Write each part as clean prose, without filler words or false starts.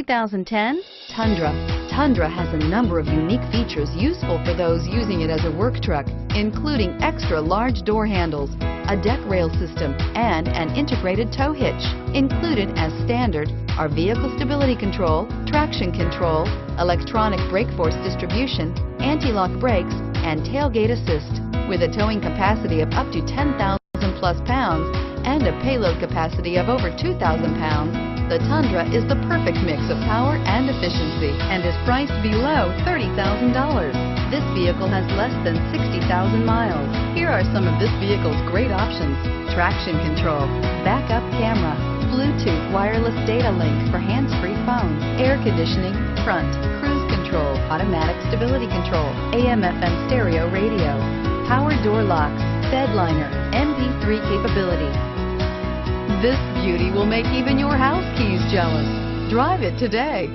2010 Tundra. Tundra has a number of unique features useful for those using it as a work truck, including extra large door handles, a deck rail system, and an integrated tow hitch. Included as standard are vehicle stability control, traction control, electronic brake force distribution, anti-lock brakes, and tailgate assist. With a towing capacity of up to 10,000 plus pounds and a payload capacity of over 2,000 pounds, the Tundra is the perfect mix of power and efficiency and is priced below $30,000. This vehicle has less than 60,000 miles. Here are some of this vehicle's great options: traction control, backup camera, Bluetooth wireless data link for hands-free phone, air conditioning, front, cruise control, automatic stability control, AM/FM stereo radio, power door locks, bed liner, MP3 capability. This beauty will make even your house keys jealous. Drive it today.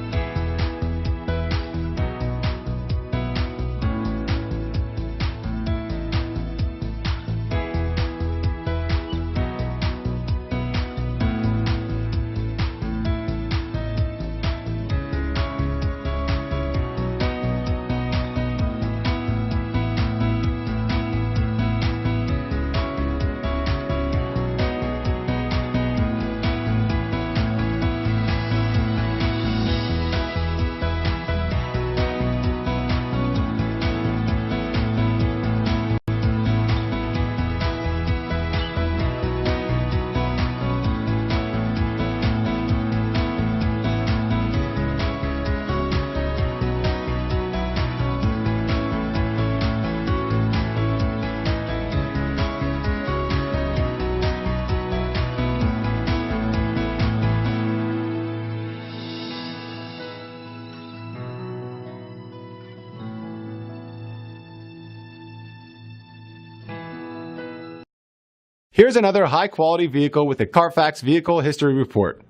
Here's another high-quality vehicle with a CARFAX Vehicle History Report.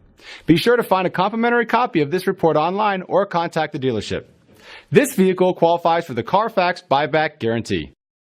Be sure to find a complimentary copy of this report online or contact the dealership. This vehicle qualifies for the CARFAX Buyback Guarantee.